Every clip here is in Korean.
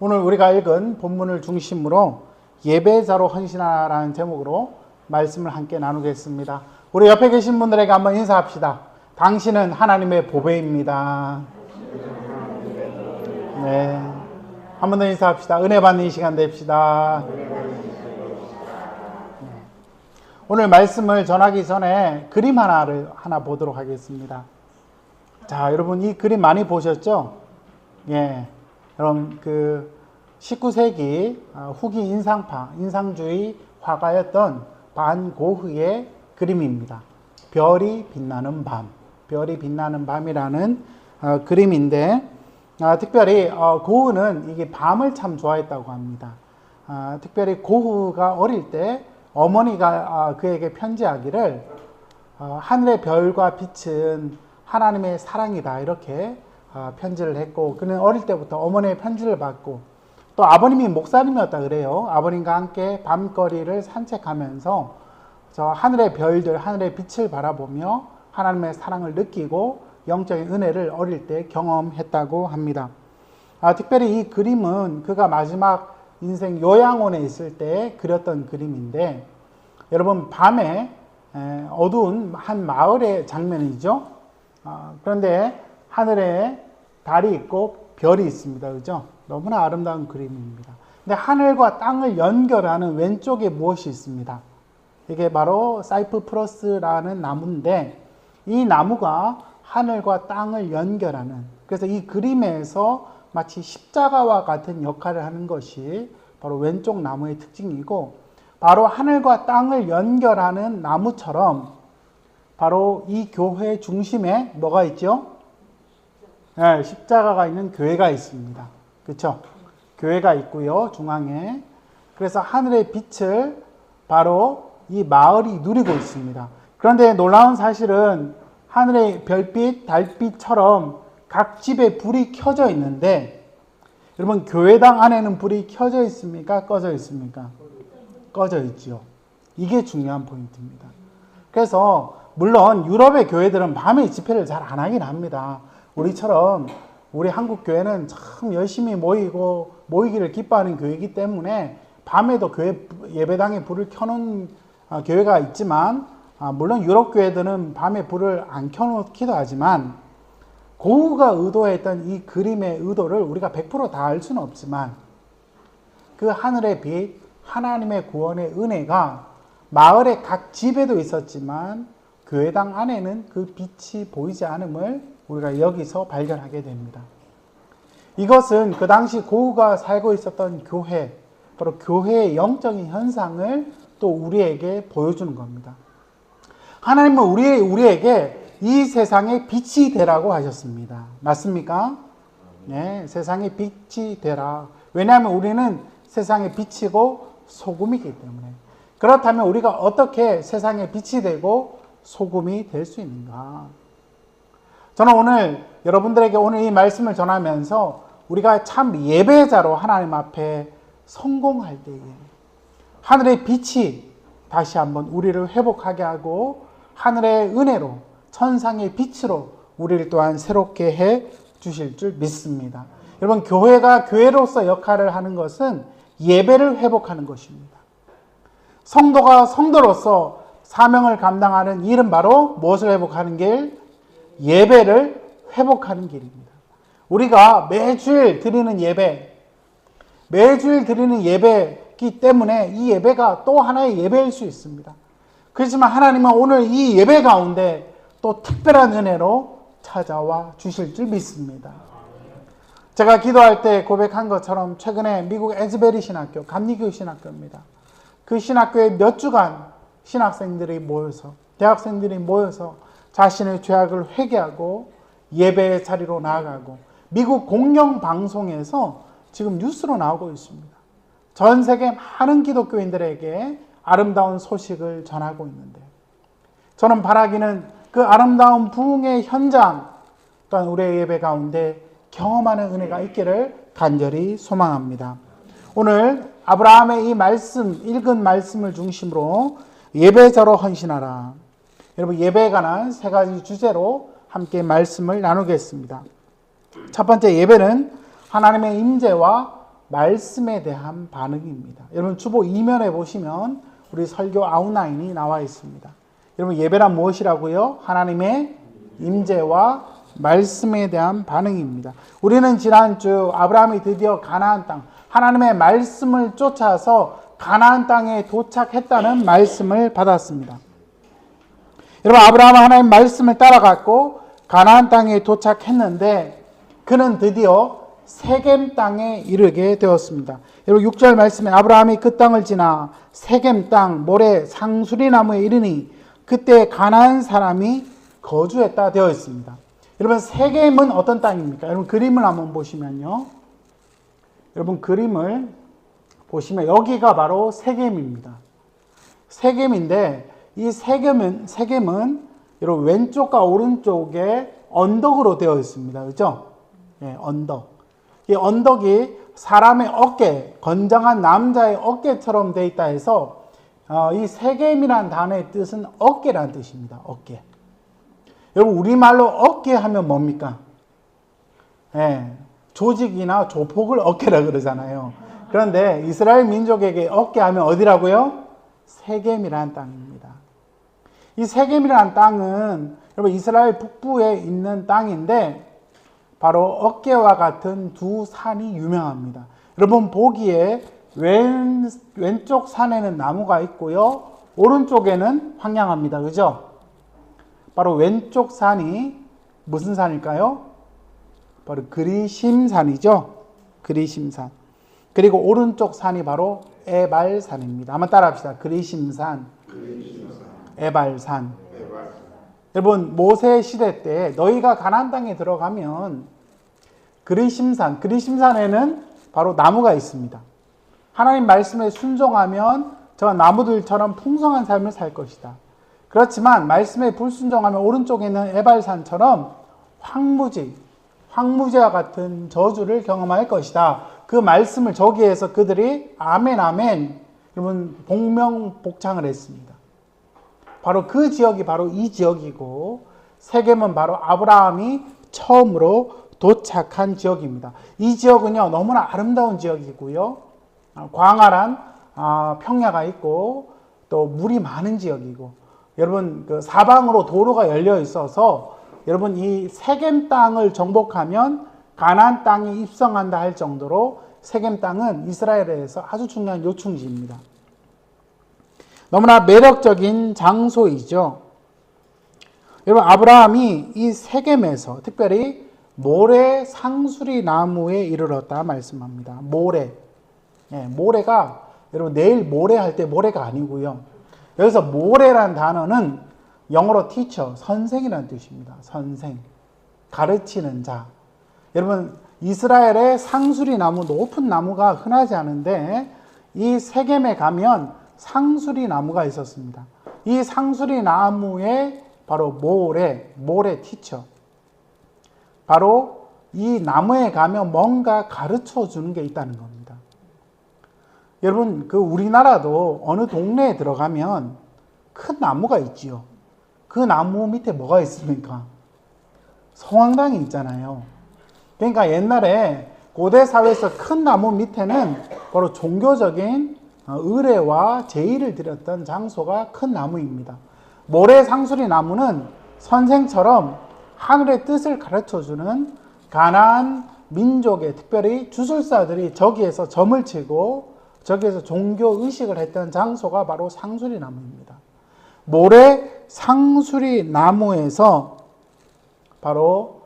오늘 우리가 읽은 본문을 중심으로 예배자로 헌신하라는 제목으로 말씀을 함께 나누겠습니다. 우리 옆에 계신 분들에게 한번 인사합시다. 당신은 하나님의 보배입니다. 네, 한 번 더 인사합시다. 은혜 받는 이 시간 됩시다. 오늘 말씀을 전하기 전에 그림 하나 보도록 하겠습니다. 자, 여러분 이 그림 많이 보셨죠? 예, 여러분 19세기 후기 인상주의 화가였던 반 고흐의 그림입니다. 별이 빛나는 밤이라는 그림인데 특별히 고흐는 이게 밤을 참 좋아했다고 합니다. 특별히 고흐가 어릴 때 어머니가 그에게 편지하기를 하늘의 별과 빛은 하나님의 사랑이다 이렇게 편지를 했고, 그는 어릴 때부터 어머니의 편지를 받고 또 아버님이 목사님이었다 그래요. 아버님과 함께 밤거리를 산책하면서 저 하늘의 별들, 하늘의 빛을 바라보며 하나님의 사랑을 느끼고 영적인 은혜를 어릴 때 경험했다고 합니다. 특별히 이 그림은 그가 마지막 인생 요양원에 있을 때 그렸던 그림인데, 여러분 밤에 어두운 한 마을의 장면이죠. 그런데 하늘에 달이 있고 별이 있습니다. 그죠? 너무나 아름다운 그림입니다. 근데 하늘과 땅을 연결하는 왼쪽에 무엇이 있습니다? 이게 바로 사이프러스라는 나무인데, 이 나무가 하늘과 땅을 연결하는, 그래서 이 그림에서 마치 십자가와 같은 역할을 하는 것이 바로 왼쪽 나무의 특징이고, 바로 하늘과 땅을 연결하는 나무처럼 바로 이 교회 중심에 뭐가 있죠? 네, 십자가가 있는 교회가 있습니다. 그렇죠? 교회가 있고요, 중앙에. 그래서 하늘의 빛을 바로 이 마을이 누리고 있습니다. 그런데 놀라운 사실은 하늘의 별빛, 달빛처럼 각 집에 불이 켜져 있는데, 여러분 교회당 안에는 불이 켜져 있습니까? 꺼져 있습니까? 꺼져 있죠. 이게 중요한 포인트입니다. 그래서 물론 유럽의 교회들은 밤에 집회를 잘 안 하긴 합니다. 우리처럼 우리 한국 교회는 참 열심히 모이기를 기뻐하는 교회이기 때문에 밤에도 교회 예배당에 불을 켜놓은 교회가 있지만, 물론 유럽 교회들은 밤에 불을 안 켜놓기도 하지만, 고흐가 의도했던 이 그림의 의도를 우리가 100% 다 알 수는 없지만, 그 하늘의 빛, 하나님의 구원의 은혜가 마을의 각 집에도 있었지만 교회당 안에는 그 빛이 보이지 않음을 우리가 여기서 발견하게 됩니다. 이것은 그 당시 고흐가 살고 있었던 교회, 바로 교회의 영적인 현상을 또 우리에게 보여주는 겁니다. 하나님은 우리에게 이 세상의 빛이 되라고 하셨습니다. 맞습니까? 네, 세상의 빛이 되라. 왜냐하면 우리는 세상의 빛이고 소금이기 때문에. 그렇다면 우리가 어떻게 세상의 빛이 되고 소금이 될 수 있는가? 저는 오늘 여러분들에게 오늘 이 말씀을 전하면서 우리가 참 예배자로 하나님 앞에 성공할 때에 하늘의 빛이 다시 한번 우리를 회복하게 하고 하늘의 은혜로 천상의 빛으로 우리를 또한 새롭게 해 주실 줄 믿습니다. 여러분 교회가 교회로서 역할을 하는 것은 예배를 회복하는 것입니다. 성도가 성도로서 사명을 감당하는 일은 바로 무엇을 회복하는 길? 예배를 회복하는 길입니다. 우리가 매주일 드리는 예배이기 때문에 이 예배가 또 하나의 예배일 수 있습니다. 그렇지만 하나님은 오늘 이 예배 가운데 또 특별한 은혜로 찾아와 주실 줄 믿습니다. 제가 기도할 때 고백한 것처럼 최근에 미국 에즈베리 신학교, 감리교 신학교입니다. 그 신학교에 몇 주간 신학생들이 모여서, 대학생들이 모여서 자신의 죄악을 회개하고 예배의 자리로 나아가고, 미국 공영방송에서 지금 뉴스로 나오고 있습니다. 전 세계 많은 기독교인들에게 아름다운 소식을 전하고 있는데, 저는 바라기는 그 아름다운 부흥의 현장 또한 우리의 예배 가운데 경험하는 은혜가 있기를 간절히 소망합니다. 오늘 아브라함의 이 말씀, 읽은 말씀을 중심으로 예배자로 헌신하라. 여러분 예배에 관한 세 가지 주제로 함께 말씀을 나누겠습니다. 첫 번째, 예배는 하나님의 임재와 말씀에 대한 반응입니다. 여러분 주보 2면에 보시면 우리 설교 아웃라인이 나와 있습니다. 여러분 예배란 무엇이라고요? 하나님의 임재와 말씀에 대한 반응입니다. 우리는 지난주 아브라함이 드디어 가나안 땅, 하나님의 말씀을 쫓아서 가나안 땅에 도착했다는 말씀을 받았습니다. 여러분 아브라함은 하나님 말씀을 따라갔고 가나안 땅에 도착했는데 그는 드디어 세겜 땅에 이르게 되었습니다. 여러분 6절 말씀에 아브라함이 그 땅을 지나 세겜 땅 모래 상수리 나무에 이르니 그때 가나안 사람이 거주했다 되어 있습니다. 여러분 세겜은 어떤 땅입니까? 여러분 그림을 한번 보시면요. 여러분 그림을 보시면 여기가 바로 세겜입니다. 세겜인데 이 세겜은 여러분 왼쪽과 오른쪽에 언덕으로 되어 있습니다. 그렇죠? 예, 언덕. 이 언덕이 사람의 어깨, 건장한 남자의 어깨처럼 되어 있다 해서 이 세겜이라는 단어의 뜻은 어깨라는 뜻입니다. 어깨. 여러분 우리말로 어깨 하면 뭡니까? 예, 조직이나 조폭을 어깨라 그러잖아요. 그런데 이스라엘 민족에게 어깨 하면 어디라고요? 세겜이라는 땅입니다. 이 세겜이라는 땅은 여러분 이스라엘 북부에 있는 땅인데 바로 어깨와 같은 두 산이 유명합니다. 여러분 보기에 왼쪽 산에는 나무가 있고요. 오른쪽에는 황량합니다. 그죠? 바로 왼쪽 산이 무슨 산일까요? 바로 그리심산이죠. 그리심산. 그리고 오른쪽 산이 바로 에발산입니다. 한번 따라합시다. 그리심산, 에발산. 여러분 모세 시대 때 너희가 가나안 땅에 들어가면 그리심산에는 바로 나무가 있습니다. 하나님 말씀에 순종하면 저 나무들처럼 풍성한 삶을 살 것이다. 그렇지만 말씀에 불순종하면 오른쪽에 있는 에발산처럼 황무지와 같은 저주를 경험할 것이다. 그 말씀을 저기에서 그들이 아멘 아멘 여러분 복명복창을 했습니다. 바로 그 지역이 바로 이 지역이고 세겜은 바로 아브라함이 처음으로 도착한 지역입니다. 이 지역은요 너무나 아름다운 지역이고요. 광활한 평야가 있고 또 물이 많은 지역이고 여러분 그 사방으로 도로가 열려 있어서 여러분 이 세겜 땅을 정복하면 가나안 땅에 입성한다 할 정도로 세겜 땅은 이스라엘에서 아주 중요한 요충지입니다. 너무나 매력적인 장소이죠. 여러분 아브라함이 이 세겜에서 특별히 모래 상수리 나무에 이르렀다 말씀합니다. 모래. 예, 모래가 여러분 내일 모레 할 때 모래가 아니고요. 여기서 모래란 단어는 영어로 teacher, 선생이라는 뜻입니다. 선생. 가르치는 자. 여러분 이스라엘의 상수리 나무, 높은 나무가 흔하지 않은데 이 세겜에 가면 상수리 나무가 있었습니다. 이 상수리 나무에 바로 모래 티처. 바로 이 나무에 가면 뭔가 가르쳐 주는 게 있다는 겁니다. 여러분, 그 우리나라도 어느 동네에 들어가면 큰 나무가 있지요. 그 나무 밑에 뭐가 있습니까? 성황당이 있잖아요. 그러니까 옛날에 고대 사회에서 큰 나무 밑에는 바로 종교적인 의례와 제의를 드렸던 장소가 큰 나무입니다. 모래 상수리 나무는 선생처럼 하늘의 뜻을 가르쳐주는 가나안 민족의 특별히 주술사들이 저기에서 점을 치고 저기에서 종교 의식을 했던 장소가 바로 상수리 나무입니다. 모래 상수리 나무에서 바로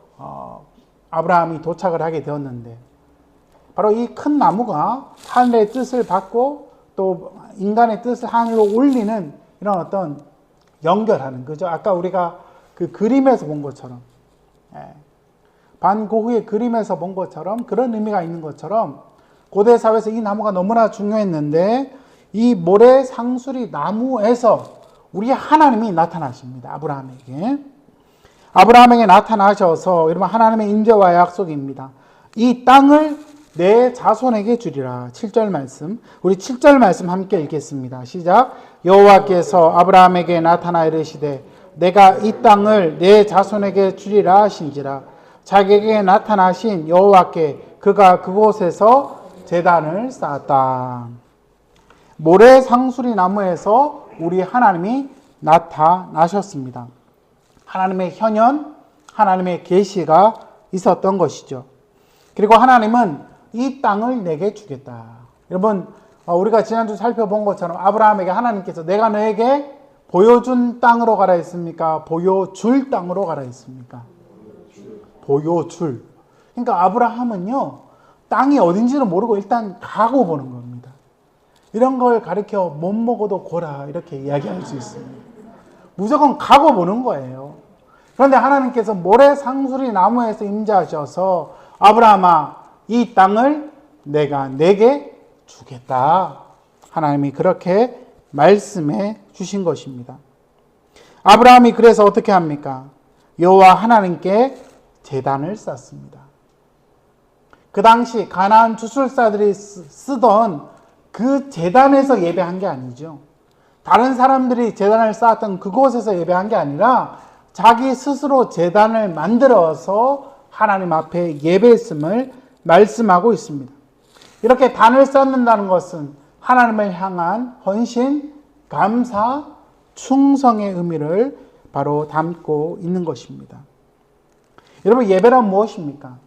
아브라함이 도착을 하게 되었는데 바로 이 큰 나무가 하늘의 뜻을 받고 또 인간의 뜻을 하늘로 올리는 이런 어떤 연결하는 거죠. 아까 우리가 그 그림에서 본 것처럼 반고흐의 그림에서 본 것처럼 그런 의미가 있는 것처럼 고대 사회에서 이 나무가 너무나 중요했는데 이 모래 상수리 나무에서 우리 하나님이 나타나십니다. 아브라함에게 나타나셔서 여러분 하나님의 임재와 약속입니다. 이 땅을 내 자손에게 주리라. 7절 말씀. 우리 7절 말씀 함께 읽겠습니다. 시작. 여호와께서 아브라함에게 나타나 이르시되 내가 이 땅을 내 자손에게 주리라 하신지라. 자기에게 나타나신 여호와께 그가 그곳에서 제단을 쌓았다. 모래 상수리 나무에서 우리 하나님이 나타나셨습니다. 하나님의 현현, 하나님의 계시가 있었던 것이죠. 그리고 하나님은 이 땅을 내게 주겠다. 여러분, 우리가 지난주 살펴본 것처럼 아브라함에게 하나님께서 내가 너에게 보여준 땅으로 가라 했습니까? 보여줄 땅으로 가라 했습니까? 보여줄. 그러니까 아브라함은요, 땅이 어딘지를 모르고 일단 가고 보는 겁니다. 이런 걸 가르쳐 못 먹어도 고라 이렇게 이야기할 수 있습니다. 무조건 가고 보는 거예요. 그런데 하나님께서 모래 상수리 나무에서 임재하셔서 아브라함아, 이 땅을 내가 내게 주겠다. 하나님이 그렇게 말씀해 주신 것입니다. 아브라함이 그래서 어떻게 합니까? 여호와 하나님께 제단을 쌓습니다. 그 당시 가나안 주술사들이 쓰던 그 제단에서 예배한 게 아니죠. 다른 사람들이 제단을 쌓았던 그곳에서 예배한 게 아니라 자기 스스로 제단을 만들어서 하나님 앞에 예배했음을 말씀하고 있습니다. 이렇게 단을 쌓는다는 것은 하나님을 향한 헌신, 감사, 충성의 의미를 바로 담고 있는 것입니다. 여러분, 예배란 무엇입니까?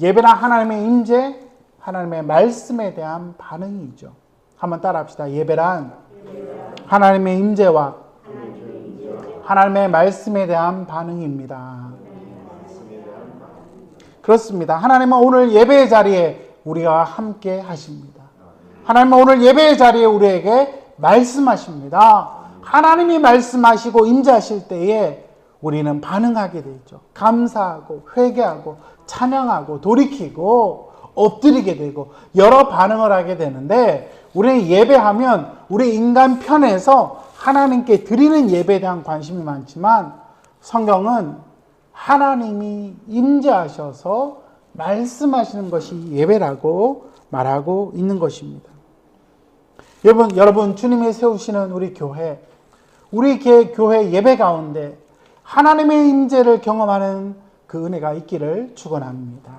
예배란 하나님의 임재, 하나님의 말씀에 대한 반응이죠. 한번 따라합시다. 예배란 하나님의 임재와 하나님의 말씀에 대한 반응입니다. 그렇습니다. 하나님은 오늘 예배의 자리에 우리와 함께 하십니다. 하나님은 오늘 예배의 자리에 우리에게 말씀하십니다. 하나님이 말씀하시고 임재하실 때에 우리는 반응하게 되죠. 감사하고 회개하고 찬양하고 돌이키고 엎드리게 되고 여러 반응을 하게 되는데, 우리는 예배하면 우리 인간 편에서 하나님께 드리는 예배에 대한 관심이 많지만 성경은 하나님이 임재하셔서 말씀하시는 것이 예배라고 말하고 있는 것입니다. 여러분 주님이 세우시는 우리 교회, 우리 교회 예배 가운데 하나님의 임재를 경험하는 그 은혜가 있기를 축원합니다.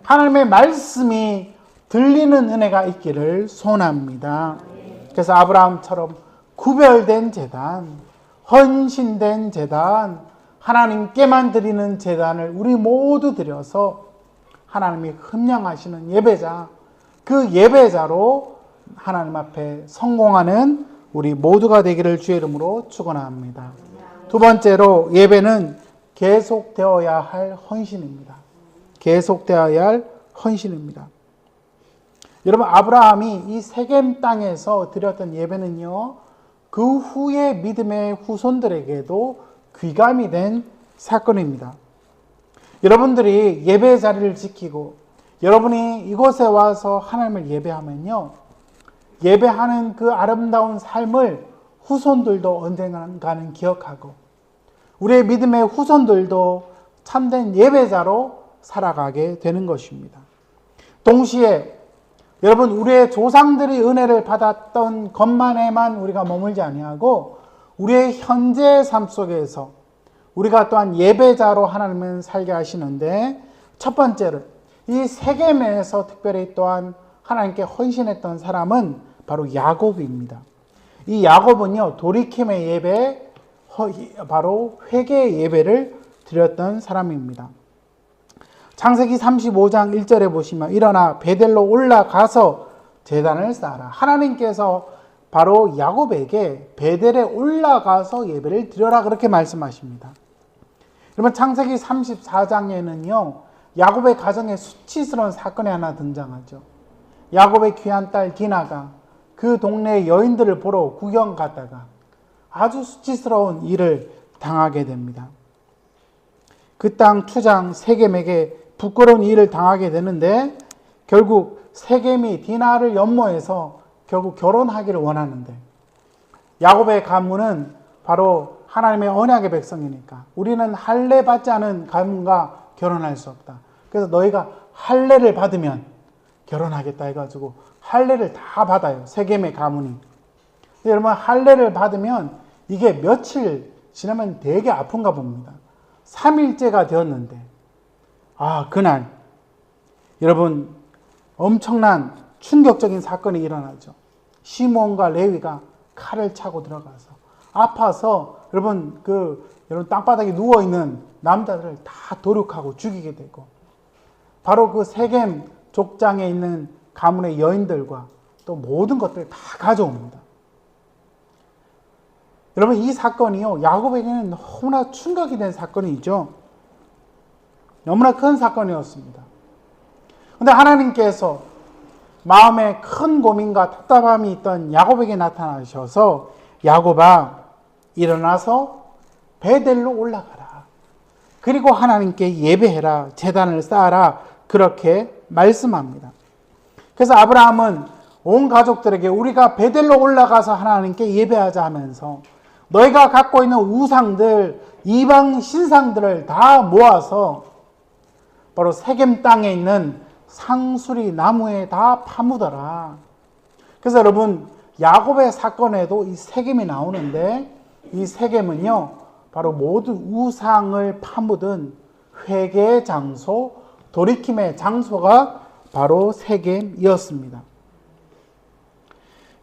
하나님의 말씀이 들리는 은혜가 있기를 소원합니다. 그래서 아브라함처럼 구별된 제단, 헌신된 제단, 하나님께만 드리는 제단을 우리 모두 드려서 하나님이 흠령하시는 예배자, 그 예배자로 하나님 앞에 성공하는 우리 모두가 되기를 주의 이름으로 축원합니다. 두 번째로, 예배는 계속되어야 할 헌신입니다. 계속되어야 할 헌신입니다. 여러분, 아브라함이 이 세겜 땅에서 드렸던 예배는요, 그 후에 믿음의 후손들에게도 귀감이 된 사건입니다. 여러분들이 예배 자리를 지키고 여러분이 이곳에 와서 하나님을 예배하면요, 예배하는 그 아름다운 삶을 후손들도 언젠가는 기억하고 우리의 믿음의 후손들도 참된 예배자로 살아가게 되는 것입니다. 동시에 여러분, 우리의 조상들이 은혜를 받았던 것만에만 우리가 머물지 아니하고 우리의 현재의 삶 속에서 우리가 또한 예배자로 하나님은 살게 하시는데, 첫 번째로 이 세겜에서 특별히 또한 하나님께 헌신했던 사람은 바로 야곱입니다. 이 야곱은요, 돌이킴의 예배, 바로 회개의 예배를 드렸던 사람입니다. 창세기 35장 1절에 보시면 일어나 베델로 올라가서 제단을 쌓아라. 하나님께서 바로 야곱에게 베델에 올라가서 예배를 드려라 그렇게 말씀하십니다. 그러면 창세기 34장에는요, 야곱의 가정에 수치스러운 사건이 하나 등장하죠. 야곱의 귀한 딸 디나가 그 동네 여인들을 보러 구경 갔다가 아주 수치스러운 일을 당하게 됩니다. 그 땅 투장 세겜에게 부끄러운 일을 당하게 되는데, 결국 세겜이 디나를 연모해서 결국 결혼하기를 원하는데, 야곱의 가문은 바로 하나님의 언약의 백성이니까 우리는 할례 받지 않은 가문과 결혼할 수 없다. 그래서 너희가 할례를 받으면 결혼하겠다 해가지고 할례를 다 받아요, 세겜의 가문이. 여러분, 할례를 받으면 이게 며칠 지나면 되게 아픈가 봅니다. 3일째가 되었는데, 그날 여러분, 엄청난 충격적인 사건이 일어나죠. 시몬과 레위가 칼을 차고 들어가서 아파서 여러분 땅바닥에 누워 있는 남자들을 다 도륙하고 죽이게 되고, 바로 그 세겜 족장에 있는 가문의 여인들과 또 모든 것들을 다 가져옵니다. 여러분, 이 사건이요, 야곱에게는 너무나 충격이 된 사건이죠. 너무나 큰 사건이었습니다. 그런데 하나님께서 마음에 큰 고민과 답답함이 있던 야곱에게 나타나셔서, 야곱아, 일어나서 베델로 올라가라. 그리고 하나님께 예배해라. 제단을 쌓아라. 그렇게 말씀합니다. 그래서 아브라함은 온 가족들에게 우리가 베델로 올라가서 하나님께 예배하자 하면서 너희가 갖고 있는 우상들, 이방 신상들을 다 모아서 바로 세겜 땅에 있는 상수리 나무에 다 파묻어라. 그래서 여러분, 야곱의 사건에도 이 세겜이 나오는데, 이 세겜은요, 바로 모든 우상을 파묻은 회개의 장소, 돌이킴의 장소가 바로 세겜이었습니다.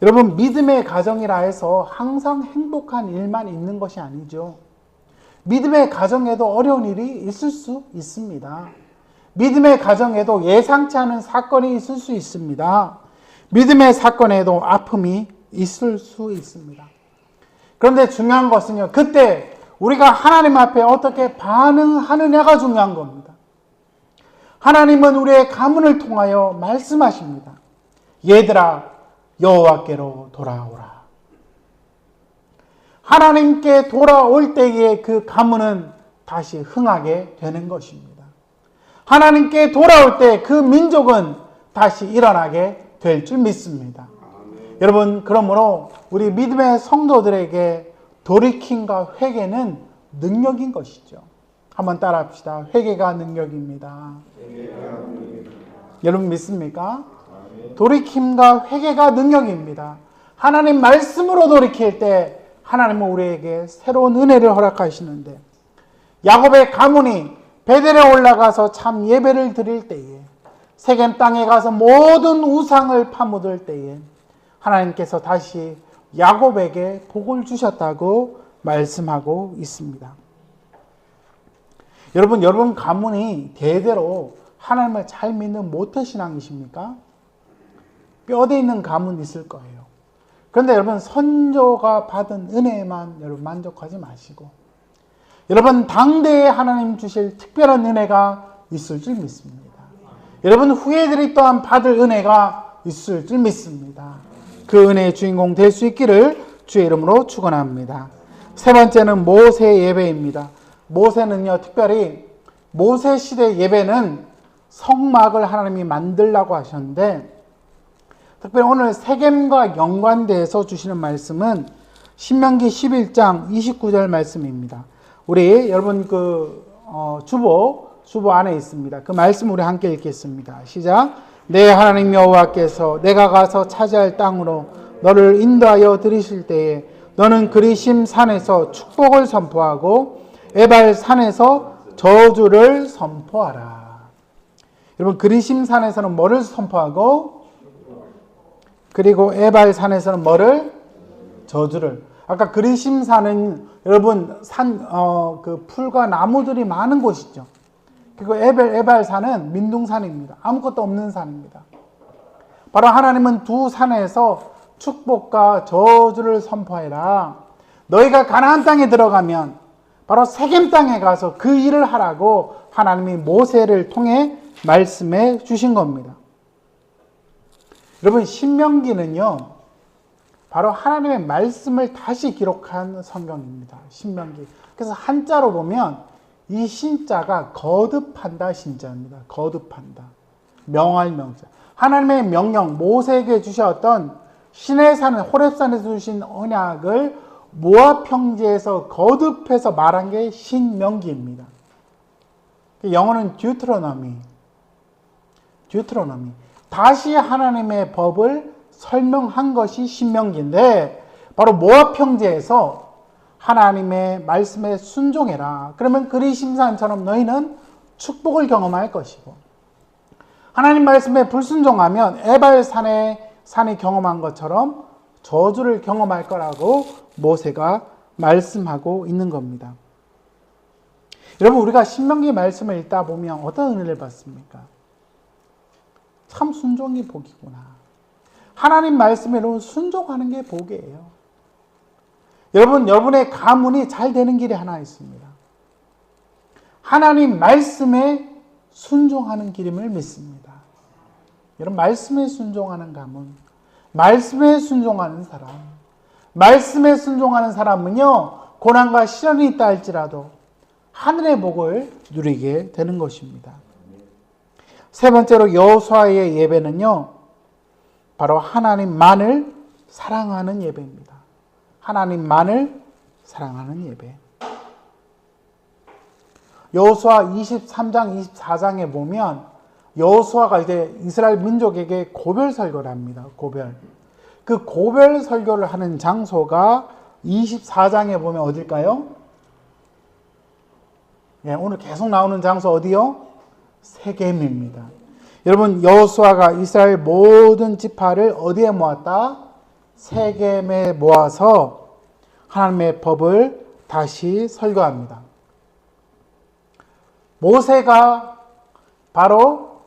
여러분, 믿음의 가정이라 해서 항상 행복한 일만 있는 것이 아니죠. 믿음의 가정에도 어려운 일이 있을 수 있습니다. 믿음의 가정에도 예상치 않은 사건이 있을 수 있습니다. 믿음의 사건에도 아픔이 있을 수 있습니다. 그런데 중요한 것은요, 그때 우리가 하나님 앞에 어떻게 반응하느냐가 중요한 겁니다. 하나님은 우리의 가문을 통하여 말씀하십니다. 얘들아, 여호와께로 돌아오라. 하나님께 돌아올 때에 그 가문은 다시 흥하게 되는 것입니다. 하나님께 돌아올 때 그 민족은 다시 일어나게 될 줄 믿습니다. 여러분, 그러므로 우리 믿음의 성도들에게 돌이킴과 회개는 능력인 것이죠. 한번 따라합시다. 회개가 능력입니다. 여러분 믿습니까? 돌이킴과 회개가 능력입니다. 하나님 말씀으로 돌이킬 때 하나님은 우리에게 새로운 은혜를 허락하시는데, 야곱의 가문이 베델에 올라가서 참 예배를 드릴 때에, 세겜 땅에 가서 모든 우상을 파묻을 때에 하나님께서 다시 야곱에게 복을 주셨다고 말씀하고 있습니다. 여러분 가문이 대대로 하나님을 잘 믿는 모태신앙이십니까? 뼈대 있는 가문 있을 거예요. 그런데 여러분, 선조가 받은 은혜에만 여러분 만족하지 마시고, 여러분 당대에 하나님 주실 특별한 은혜가 있을 줄 믿습니다. 여러분 후예들이 또한 받을 은혜가 있을 줄 믿습니다. 그 은혜의 주인공 될 수 있기를 주의 이름으로 축원합니다. 세 번째는 모세 예배입니다. 모세는요, 특별히 모세 시대 예배는 성막을 하나님이 만들라고 하셨는데, 특별히 오늘 세겜과 연관돼서 주시는 말씀은 신명기 11장 29절 말씀입니다. 우리 여러분 주보 안에 있습니다. 그 말씀 우리 함께 읽겠습니다. 시작. 내 하나님 여호와께서 내가 가서 차지할 땅으로 너를 인도하여 들이실 때에 너는 그리심 산에서 축복을 선포하고 에발 산에서 저주를 선포하라. 여러분, 그리심 산에서는 뭐를 선포하고, 그리고 에발 산에서는 뭐를? 저주를. 아까 그리심 산은 여러분 그 풀과 나무들이 많은 곳이죠. 그리고 에발 산은 민둥산입니다. 아무것도 없는 산입니다. 바로 하나님은 두 산에서 축복과 저주를 선포해라. 너희가 가나안 땅에 들어가면 바로 세겜 땅에 가서 그 일을 하라고 하나님이 모세를 통해 말씀해 주신 겁니다. 여러분, 신명기는요, 바로 하나님의 말씀을 다시 기록한 성경입니다. 신명기. 그래서 한자로 보면 이 신자가 거듭한다 신자입니다. 거듭한다. 명할 명자. 하나님의 명령, 모세에게 주셨던 시내산, 호렙산에서 주신 언약을 모압 평지에서 거듭해서 말한 게 신명기입니다. 영어는 듀트로노미. 다시 하나님의 법을 설명한 것이 신명기인데, 바로 모압 평지에서 하나님의 말씀에 순종해라. 그러면 그리심산처럼 너희는 축복을 경험할 것이고, 하나님 말씀에 불순종하면 에발산이 경험한 것처럼 저주를 경험할 거라고 모세가 말씀하고 있는 겁니다. 여러분, 우리가 신명기 말씀을 읽다 보면 어떤 은혜를 받습니까? 참 순종이 복이구나. 하나님 말씀에 순종하는 게 복이에요. 여러분의 가문이 잘 되는 길이 하나 있습니다. 하나님 말씀에 순종하는 길임을 믿습니다. 여러분, 말씀에 순종하는 가문, 말씀에 순종하는 사람, 말씀에 순종하는 사람은요, 고난과 시련이 있다 할지라도 하늘의 복을 누리게 되는 것입니다. 세 번째로 여호수아의 예배는요, 바로 하나님만을 사랑하는 예배입니다. 하나님만을 사랑하는 예배. 여호수아 23장, 24장에 보면 여호수아가 이제 이스라엘 민족에게 고별 설교를 합니다. 고별. 그 고별 설교를 하는 장소가 24장에 보면 어딜까요? 예, 오늘 계속 나오는 장소 어디요? 세겜입니다. 여러분, 여호수아가 이스라엘 모든 지파를 어디에 모았다? 세겜에 모아서 하나님의 법을 다시 설교합니다. 모세가 바로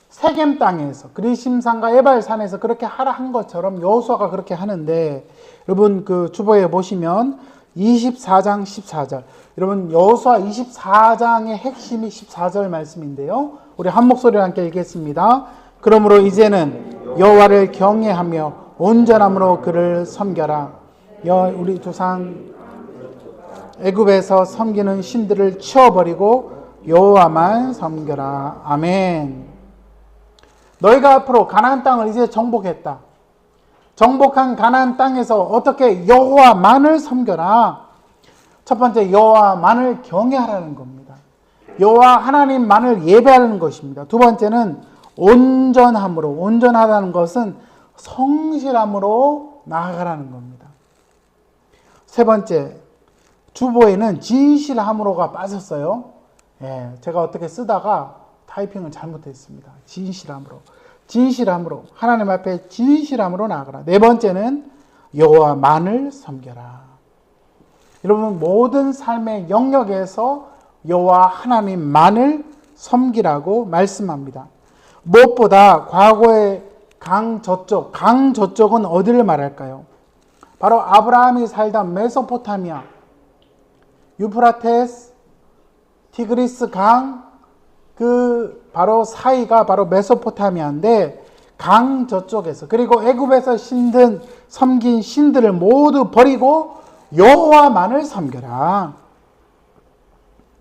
세겜 땅에서 그리심산과 에발산에서 그렇게 하라 한 것처럼 여호수아가 그렇게 하는데, 여러분 그 주보에 보시면 24장 14절, 여러분 여호수아 24장의 핵심이 14절 말씀인데요, 우리 한 목소리로 함께 읽겠습니다. 그러므로 이제는 여호와를 경외하며 온전함으로 그를 섬겨라. 우리 조상 애굽에서 섬기는 신들을 치워버리고 여호와만 섬겨라. 아멘. 너희가 앞으로 가나안 땅을 이제 정복했다. 정복한 가나안 땅에서 어떻게 여호와만을 섬겨라. 첫 번째, 여호와만을 경외하라는 겁니다. 여호와 하나님만을 예배하는 것입니다. 두 번째는 온전함으로, 온전하다는 것은 성실함으로 나아가라는 겁니다. 세 번째, 주보에는 진실함으로가 빠졌어요. 예, 제가 어떻게 쓰다가 타이핑을 잘못했습니다. 진실함으로 하나님 앞에 진실함으로 나아가라. 네 번째는 여호와만을 섬겨라. 여러분, 모든 삶의 영역에서 여호와 하나님만을 섬기라고 말씀합니다. 무엇보다 과거의 강 저쪽은 어디를 말할까요? 바로 아브라함이 살던 메소포타미아, 유프라테스, 티그리스 강, 그 바로 사이가 바로 메소포타미아인데, 강 저쪽에서, 그리고 애굽에서 섬긴 신들을 모두 버리고 여호와만을 섬겨라.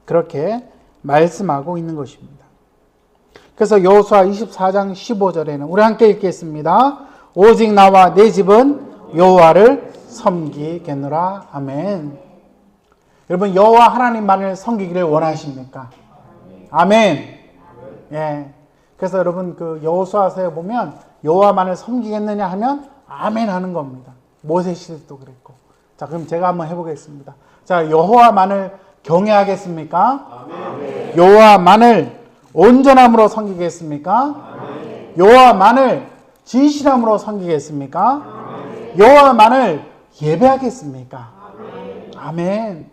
그렇게 말씀하고 있는 것입니다. 그래서 여호수아 24장 15절에는 우리 함께 읽겠습니다. 오직 나와 내 집은 여호와를 섬기겠노라. 아멘. 여러분, 여호와 하나님만을 섬기기를 원하십니까? 아멘. 예. 그래서 여러분 그 여호수아서에 보면 여호와만을 섬기겠느냐 하면 아멘 하는 겁니다. 모세 시대도 그랬고. 자, 그럼 제가 한번 해보겠습니다. 자, 여호와만을 경외하겠습니까? 아멘. 여호와만을 온전함으로 섬기겠습니까? 아멘. 여호와만을 진실함으로 섬기겠습니까? 아멘. 여호와만을 예배하겠습니까? 아멘. 아멘.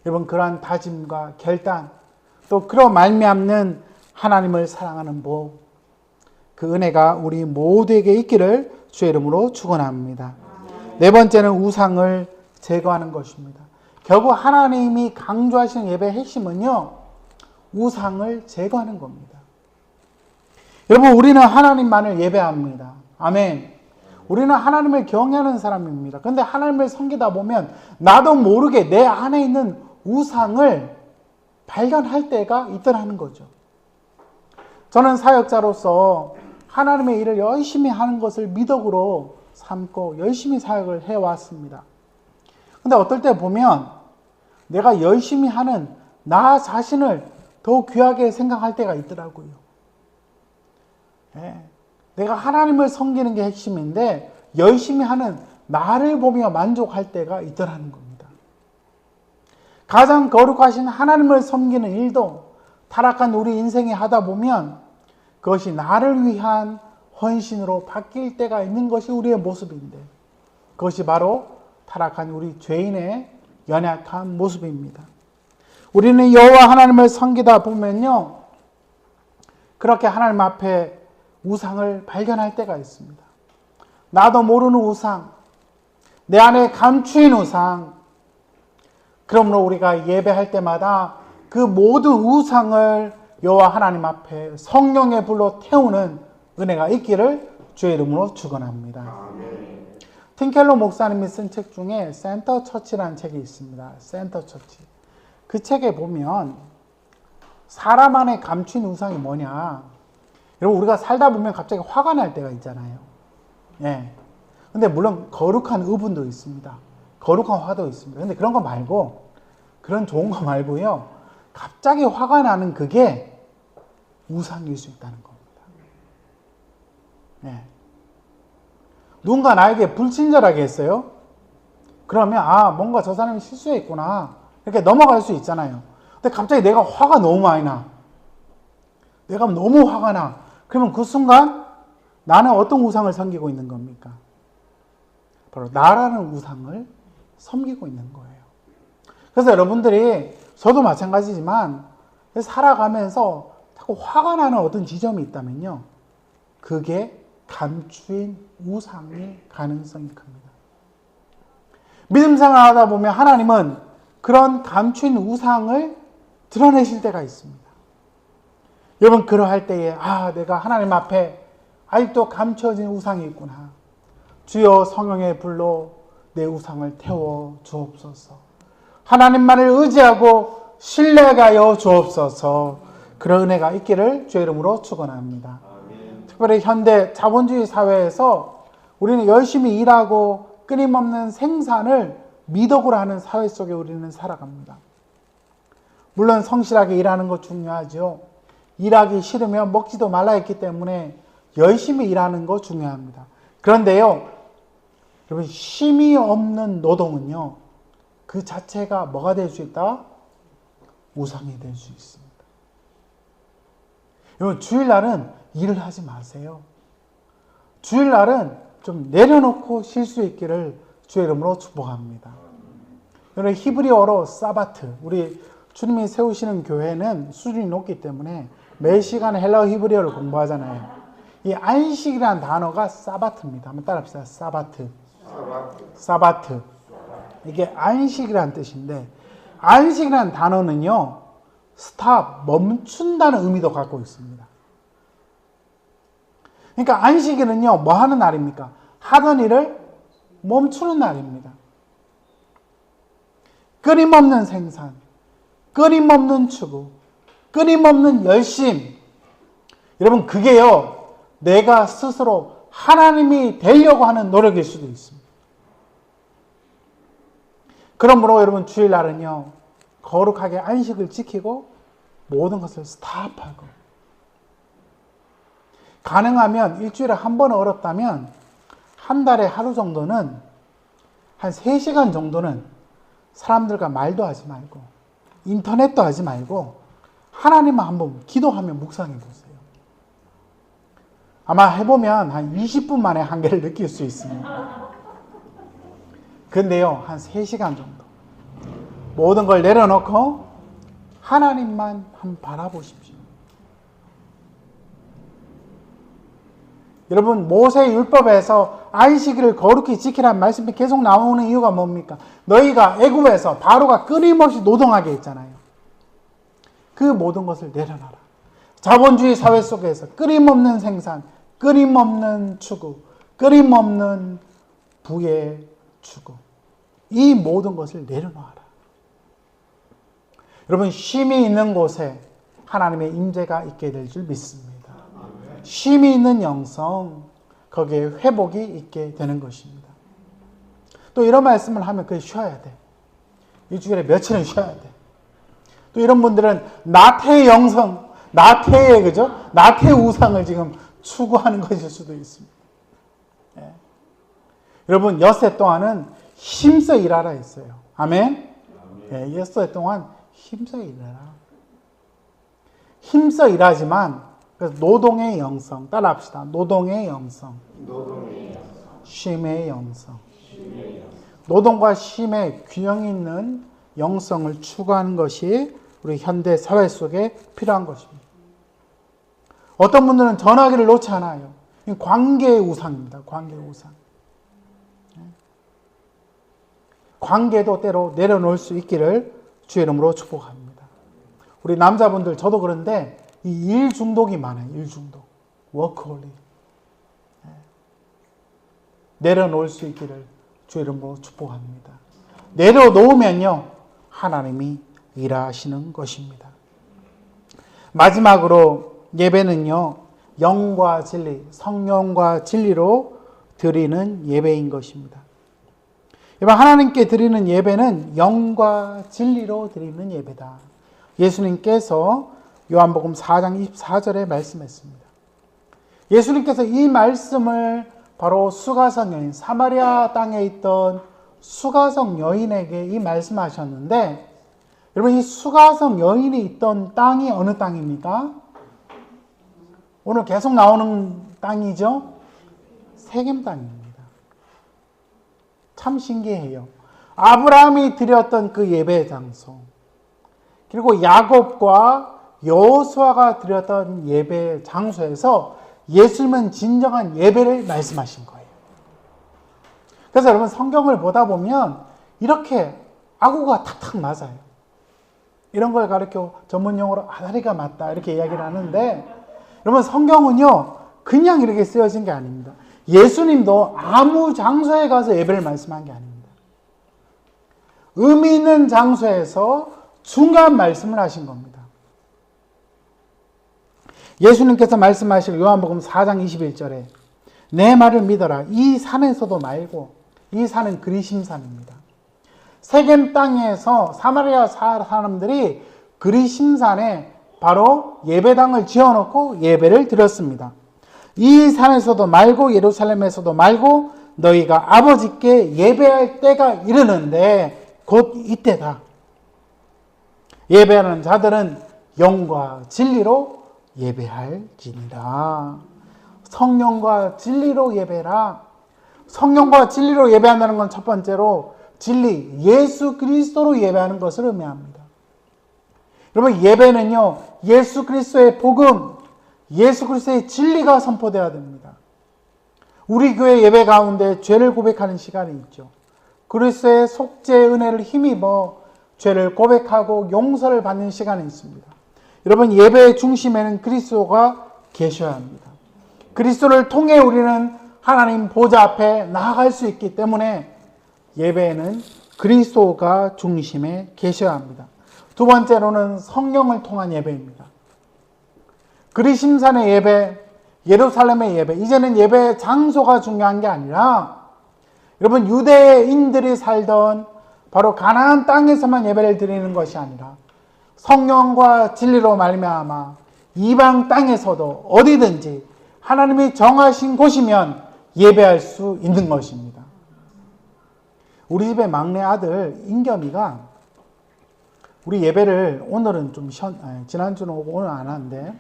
여러분, 그러한 다짐과 결단, 또 그로 말미암는 하나님을 사랑하는 복, 그 은혜가 우리 모두에게 있기를 주의 이름으로 축원합니다. 네 번째는 우상을 제거하는 것입니다. 결국 하나님이 강조하시는 예배의 핵심은요, 우상을 제거하는 겁니다. 여러분, 우리는 하나님만을 예배합니다. 아멘. 우리는 하나님을 경외하는 사람입니다. 그런데 하나님을 섬기다 보면 나도 모르게 내 안에 있는 우상을 발견할 때가 있더라는 거죠. 저는 사역자로서 하나님의 일을 열심히 하는 것을 미덕으로 삼고 열심히 사역을 해왔습니다. 근데 어떨 때 보면 내가 열심히 하는 나 자신을 더 귀하게 생각할 때가 있더라고요. 네. 내가 하나님을 섬기는 게 핵심인데 열심히 하는 나를 보며 만족할 때가 있더라는 겁니다. 가장 거룩하신 하나님을 섬기는 일도 타락한 우리 인생에 하다 보면 그것이 나를 위한 헌신으로 바뀔 때가 있는 것이 우리의 모습인데, 그것이 바로 타락한 우리 죄인의 연약한 모습입니다. 우리는 여호와 하나님을 섬기다 보면요, 그렇게 하나님 앞에 우상을 발견할 때가 있습니다. 나도 모르는 우상, 내 안에 감추인 우상. 그러므로 우리가 예배할 때마다 그 모든 우상을 여호와 하나님 앞에 성령의 불로 태우는 은혜가 있기를 주의 이름으로 축원합니다. 팀 켈러 목사님이 쓴 책 중에 센터 처치라는 책이 있습니다. 센터 처치. 그 책에 보면 사람 안에 감춘 우상이 뭐냐. 여러분, 우리가 살다 보면 갑자기 화가 날 때가 있잖아요. 예. 근데 물론 거룩한 의분도 있습니다. 거룩한 화도 있습니다. 근데 그런 거 말고, 그런 좋은 거 말고요, 갑자기 화가 나는 그게 우상일 수 있다는 겁니다. 예. 누군가 나에게 불친절하게 했어요. 그러면 뭔가 저 사람이 실수했구나 이렇게 넘어갈 수 있잖아요. 근데 갑자기 내가 화가 너무 많이 나. 내가 너무 화가 나. 그러면 그 순간 나는 어떤 우상을 섬기고 있는 겁니까? 바로 나라는 우상을 섬기고 있는 거예요. 그래서 여러분들이, 저도 마찬가지지만 살아가면서 자꾸 화가 나는 어떤 지점이 있다면요, 그게 감추인 우상일 가능성이 큽니다. 믿음 생활하다 보면 하나님은 그런 감추인 우상을 드러내실 때가 있습니다. 여러분, 그러할 때에 내가 하나님 앞에 아직도 감춰진 우상이 있구나. 주여 성령의 불로 내 우상을 태워 주옵소서. 하나님만을 의지하고 신뢰하여 주옵소서. 그런 은혜가 있기를 주의 이름으로 축원합니다. 특별히 현대 자본주의 사회에서 우리는 열심히 일하고 끊임없는 생산을 미덕으로 하는 사회 속에 우리는 살아갑니다. 물론 성실하게 일하는 것 중요하죠. 일하기 싫으면 먹지도 말라 했기 때문에 열심히 일하는 거 중요합니다. 그런데요, 여러분, 쉼이 없는 노동은요, 그 자체가 뭐가 될 수 있다? 우상이 될 수 있습니다. 여러분, 주일날은 일을 하지 마세요. 주일날은 좀 내려놓고 쉴 수 있기를 주의 이름으로 축복합니다. 여러분, 히브리어로 사바트, 우리 주님이 세우시는 교회는 수준이 높기 때문에 매 시간에 헬라어 히브리어를 공부하잖아요. 이 안식이라는 단어가 사바트입니다. 한번 따라합시다. 사바트. 사바트. 이게 안식이라는 뜻인데, 안식이라는 단어는요, 스탑, 멈춘다는 의미도 갖고 있습니다. 그러니까 안식일은요, 뭐 하는 날입니까? 하던 일을 멈추는 날입니다. 끊임없는 생산, 끊임없는 추구, 끊임없는 열심. 여러분, 그게요, 내가 스스로 하나님이 되려고 하는 노력일 수도 있습니다. 그러므로 여러분, 주일날은요, 거룩하게 안식을 지키고 모든 것을 스탑하고, 가능하면 일주일에 한 번 어렵다면 한 달에 하루 정도는, 한 3시간 정도는 사람들과 말도 하지 말고 인터넷도 하지 말고 하나님만 한번 기도하며 묵상해 보세요. 아마 해보면 한 20분 만에 한계를 느낄 수 있습니다. 근데요, 한 3시간 정도 모든 걸 내려놓고 하나님만 한번 바라보십시오. 여러분, 모세 율법에서 안식일을 거룩히 지키라는 말씀이 계속 나오는 이유가 뭡니까? 너희가 애굽에서 바로가 끊임없이 노동하게 했잖아요. 그 모든 것을 내려놔라. 자본주의 사회 속에서 끊임없는 생산, 끊임없는 추구, 끊임없는 부의 추구, 이 모든 것을 내려놓아라. 여러분, 쉼이 있는 곳에 하나님의 임재가 있게 될 줄 믿습니다. 쉼이 있는 영성, 거기에 회복이 있게 되는 것입니다. 또 이런 말씀을 하면 그게 쉬어야 돼. 일주일에 며칠은 쉬어야 돼. 또 이런 분들은 나태의 영성, 나태의, 그죠? 나태의 우상을 지금 추구하는 것일 수도 있습니다. 예. 여러분, 엿새 동안은 힘써 일하라 했어요. 아멘? 예, 엿새 동안 힘써 일하라. 힘써 일하지만 그래서 노동의 영성. 따라합시다. 노동의 영성. 쉼의 영성. 노동과 쉼의 균형 있는 영성을 추구하는 것이 우리 현대 사회 속에 필요한 것입니다. 어떤 분들은 전화기를 놓지 않아요. 관계의 우상입니다. 관계의 우상. 관계도 때로 내려놓을 수 있기를 주의 이름으로 축복합니다. 우리 남자분들, 저도 그런데 이 일 중독이 많아요. 일 중독. 워크홀릭. 내려놓을 수 있기를 주의 이름으로 축복합니다. 내려놓으면요, 하나님이 일하시는 것입니다. 마지막으로 예배는요, 영과 진리, 성령과 진리로 드리는 예배인 것입니다. 여러분, 하나님께 드리는 예배는 영과 진리로 드리는 예배다. 예수님께서 요한복음 4장 24절에 말씀했습니다. 예수님께서 이 말씀을 바로 수가성 여인, 사마리아 땅에 있던 수가성 여인에게 이 말씀하셨는데, 여러분, 이 수가성 여인이 있던 땅이 어느 땅입니까? 오늘 계속 나오는 땅이죠? 세겜 땅입니다. 참 신기해요. 아브라함이 드렸던 그 예배 장소, 그리고 야곱과 여호수아가 드렸던 예배 장소에서 예수님은 진정한 예배를 말씀하신 거예요. 그래서 여러분, 성경을 보다 보면 이렇게 아구가 탁탁 맞아요. 이런 걸 가르쳐 전문 용어로 아다리가 맞다 이렇게 이야기를 하는데, 여러분, 성경은요 그냥 이렇게 쓰여진 게 아닙니다. 예수님도 아무 장소에 가서 예배를 말씀한 게 아닙니다. 의미 있는 장소에서 중요한 말씀을 하신 겁니다. 예수님께서 말씀하실 요한복음 4장 21절에 내 말을 믿어라. 이 산에서도 말고, 이 산은 그리심산입니다. 세겜 땅에서 사마리아 사람들이 그리심산에 바로 예배당을 지어놓고 예배를 드렸습니다. 이 산에서도 말고 예루살렘에서도 말고 너희가 아버지께 예배할 때가 이르는데 곧 이때다. 예배하는 자들은 영과 진리로 예배할지니라. 성령과 진리로 예배라. 성령과 진리로 예배한다는 건 첫 번째로 진리, 예수 그리스도로 예배하는 것을 의미합니다. 여러분, 예배는요, 예수 그리스도의 복음, 예수 그리스도의 진리가 선포되어야 됩니다. 우리 교회 예배 가운데 죄를 고백하는 시간이 있죠. 그리스도의 속죄의 은혜를 힘입어 죄를 고백하고 용서를 받는 시간이 있습니다. 여러분, 예배의 중심에는 그리스도가 계셔야 합니다. 그리스도를 통해 우리는 하나님 보좌 앞에 나아갈 수 있기 때문에 예배에는 그리스도가 중심에 계셔야 합니다. 두 번째로는 성령을 통한 예배입니다. 그리심산의 예배, 예루살렘의 예배, 이제는 예배 장소가 중요한 게 아니라, 여러분, 유대인들이 살던 바로 가나안 땅에서만 예배를 드리는 것이 아니라 성령과 진리로 말미암아 이방 땅에서도 어디든지 하나님이 정하신 곳이면 예배할 수 있는 것입니다. 우리 집의 막내 아들 인겸이가 우리 예배를 오늘은 좀 지난주는 오고 오늘 안 하는데,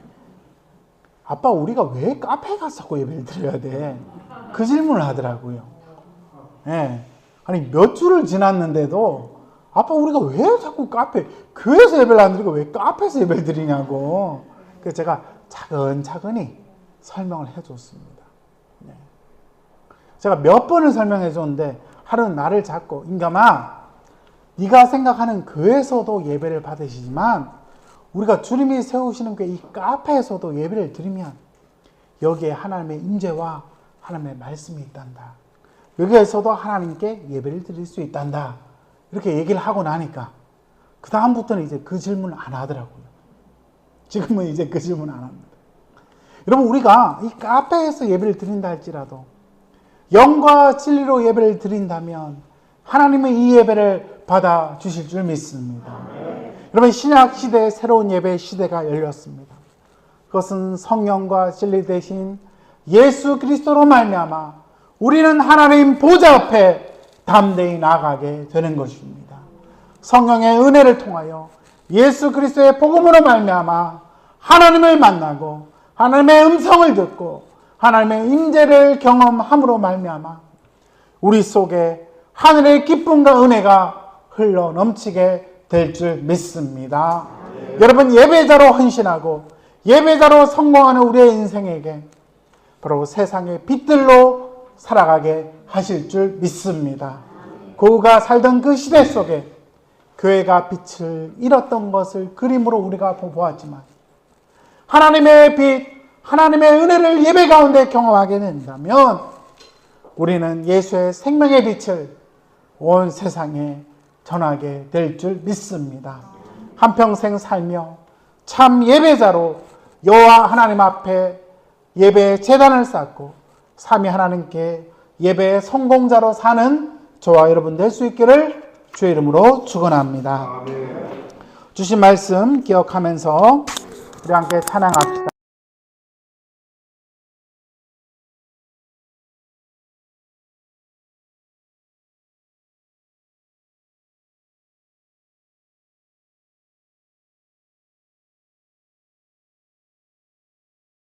아빠, 우리가 왜 카페에 가서 자꾸 예배를 드려야 돼? 그 질문을 하더라고요. 예. 아니, 몇 주를 지났는데도 아빠, 우리가 왜 자꾸 교회에서 예배를 안 드리고 왜 카페에서 예배를 드리냐고. 그래서 제가 차근차근히 설명을 해줬습니다. 네. 제가 몇 번을 설명해 줬는데 하루는 나를 잡고, 인겸아, 네가 생각하는 교회에서도 예배를 받으시지만 우리가 주님이 세우시는 이 카페에서도 예배를 드리면 여기에 하나님의 임재와 하나님의 말씀이 있단다. 여기에서도 하나님께 예배를 드릴 수 있단다. 이렇게 얘기를 하고 나니까 그 다음부터는 이제 그 질문을 안 하더라고요. 지금은 이제 그 질문 안 합니다. 여러분, 우리가 이 카페에서 예배를 드린다 할지라도 영과 진리로 예배를 드린다면 하나님은 이 예배를 받아 주실 줄 믿습니다. 여러분, 신약 시대의 새로운 예배 시대가 열렸습니다. 그것은 성령과 진리 대신 예수 그리스도로 말미암아 우리는 하나님 보좌 앞에 담대히 나아가게 되는 것입니다. 성령의 은혜를 통하여 예수 그리스도의 복음으로 말미암아 하나님을 만나고 하나님의 음성을 듣고 하나님의 임재를 경험함으로 말미암아 우리 속에 하늘의 기쁨과 은혜가 흘러 넘치게 될 줄 믿습니다. 여러분, 예배자로 헌신하고 예배자로 성공하는 우리의 인생에게 바로 세상의 빛들로 살아가게 하실 줄 믿습니다. 고우가 살던 그 시대 속에 교회가 빛을 잃었던 것을 그림으로 우리가 보았지만 하나님의 빛, 하나님의 은혜를 예배 가운데 경험하게 된다면 우리는 예수의 생명의 빛을 온 세상에 전하게 될 줄 믿습니다. 한평생 살며 참 예배자로 여호와 하나님 앞에 예배의 제단을 쌓고 삼위 하나님께 예배의 성공자로 사는 저와 여러분 될 수 있기를 주의 이름으로 축원합니다. 주신 말씀 기억하면서 우리 함께 찬양 앞